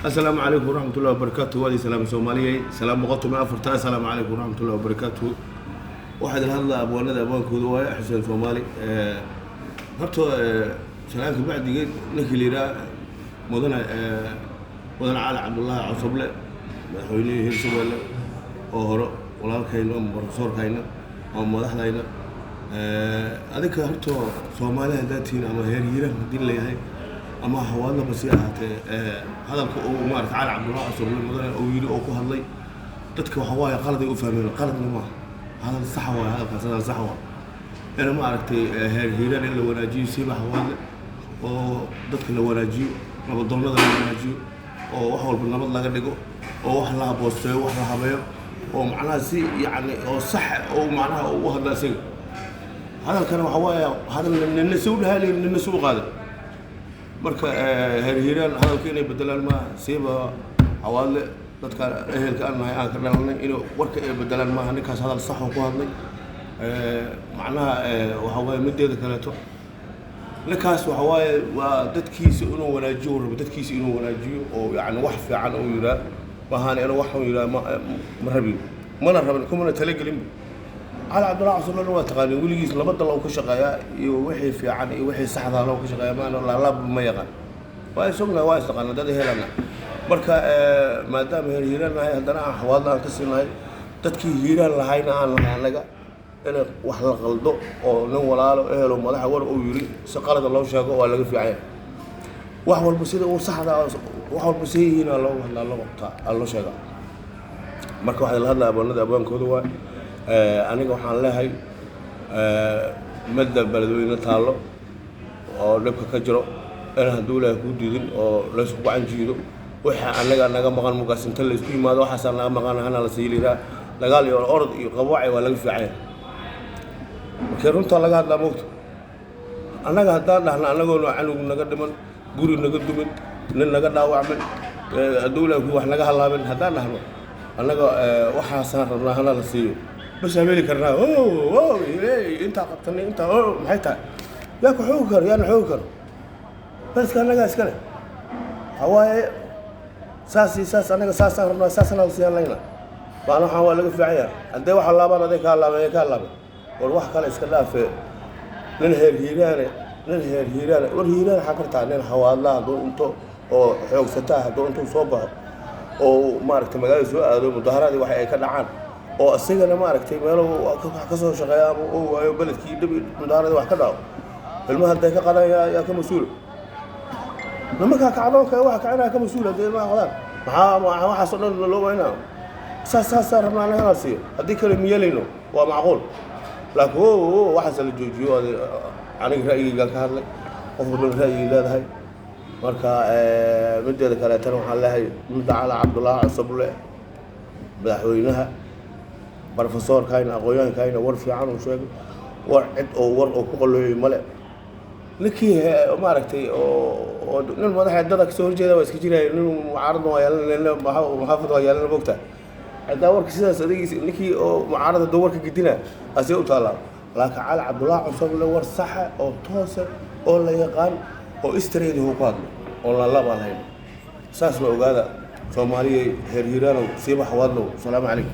السلام عليكم ورحمة الله وبركاته. وادي سلام سومالي سلام مقطم أفرتا. السلام عليكم ورحمة الله وبركاته. واحد هلا أبو ولد أبوان كودوا حسين سومالي هرتو سلامك بعد جيت نكلي را مدن على عبد الله عصبله مدحوينه هرسوله oo hore walaalkayna professorkayna oo madaxdayna adika horto Soomaaliya dadtiin ama heer yiran hadii leeyahay ama hawaadna basi ahaatee hadalka uu maarta cali Cabdullaahi Cusub mudane oo yiri oo ku hadlay dadka waxa waaye qalad ay u fahmeen qaladna ma hadal sax waa hadalkaas sax waa ina maartay heer yiran in la wanaajiyo si wax hawaadna oo dadka la wanaajiyo nabadoonnada la wanaajiyo oo wax walba nabad laga dhigo oo wax la boosteeyo wax la habeeyo oo macnaha si yani oo sax oo macnaha uu hadla isaga hadalkana waxa waaye hadal nin soo dhahalay nin soo qaaday marka heer hiiraan hadalka inay bedelaan ma siiba hawaale dadka ehelka aan ka dhalanay inuu warka ay bedelaan ma ninkaas hadal sax oo ku hadlay macnaha waxa waaye mideeda kaleeto ninkaas waxa waaye waa dadkiisa inuu wanaajiyo rabo dadkiisa inuu wanaajiyo oo yani wax fiican oo yiraahdo waxaan inuu wax uu yiraahdo ma rabin mana rabin kuma talagelin على عبد الله عصر الله تقاني وليس لبد الله كشقايا وحي في عن وحي صحدا الله كشقايا ما لا ما يقان واسقنا واسقنا دد هيلنا marka maadaama heeraan ay hadana xawaalada ka siinay dadkii heeraan lahayna aan anaga in wax la qaldo oo nin walaalo ehelo madax war uu yiri si qalad loo sheego waa laga fiicay wax walba sida uu saxda wax walba siina loo qabtaa loo sheego marka waxa la hadlaa abonada aboonkooda waa aniga waxaan leeyahay madda baladweyne taalo oo dhibka ka jiro in haduu la ku diidin oo la isku gacan jiido waxa anaga naga maqan mugaas inta la isku yimaado waxa naga maqan hana la siiliraa dagaal iyo orod iyo qabwaci waa laga fiicay markii runta laga hadla moogto anaga hadaan dhahna anagoo anug naga dhiman guri naga dumin nin naga dhaawacmin haduu la wax naga halaabin hadaan dhahno anaga waxa saan rabnaa hana la siiyo بس أمريكا كرنا أوه إيه أنت قطني أنت أوه محيطة ياك حوكر يا حوكر بس كان نجاس كله هواي ساس أنا ساس أنا ساس أنا وسيان لينا وأنا حاول ألقى في عيار أنت واحد الله بنا ذيك الله والواحد كان يسكلا في ننهر هيران والهيران حكرت علينا حوالي الله دو أنتو أو حوك ستاه دو أنتو صوبه أو مارك مجال سوء دو مظاهرات واحد كان oo asagana ma aragtay meelo ka soo shaqeeya oo waayo baladkii dib mudaarada wax ka dhaw ilmaha haday ka qadaya yaa ka masuul nimanka ka cadoonka wax ka cina ka masuul haday ma qadaan waxa soo dhan loo weynaa saas rabnaa inaan siiyo hadii kale miyelino waa macquul laakiin waxa la joojiyo aniga ra'yiga ka hadlay qof walba ra'yiga leedahay marka mideeda kale tan waxa leeyahay mudda ala Cabdullaahi Cusub madaxweynaha professor kayna aqoon kayna war fiican oo sheego war cid oo war oo ku qoloyay male ninkii ma aragtay oo nin madaxa dadka soo horjeeda waa iska jiray nin mucaarad waa yeelan maxaafad waa yeelan bogta hada warka sidaas adigiis ninkii oo mucaarada doorka gidina asii u taala laakiin cali Cabdullaahi Cusub war sax oo toosan oo la yaqaan oo istreed uu ku hadlo oo la labaanayn saas ma ogaada Soomaaliya heer hiiraan siiba xawaadlo salaam alaykum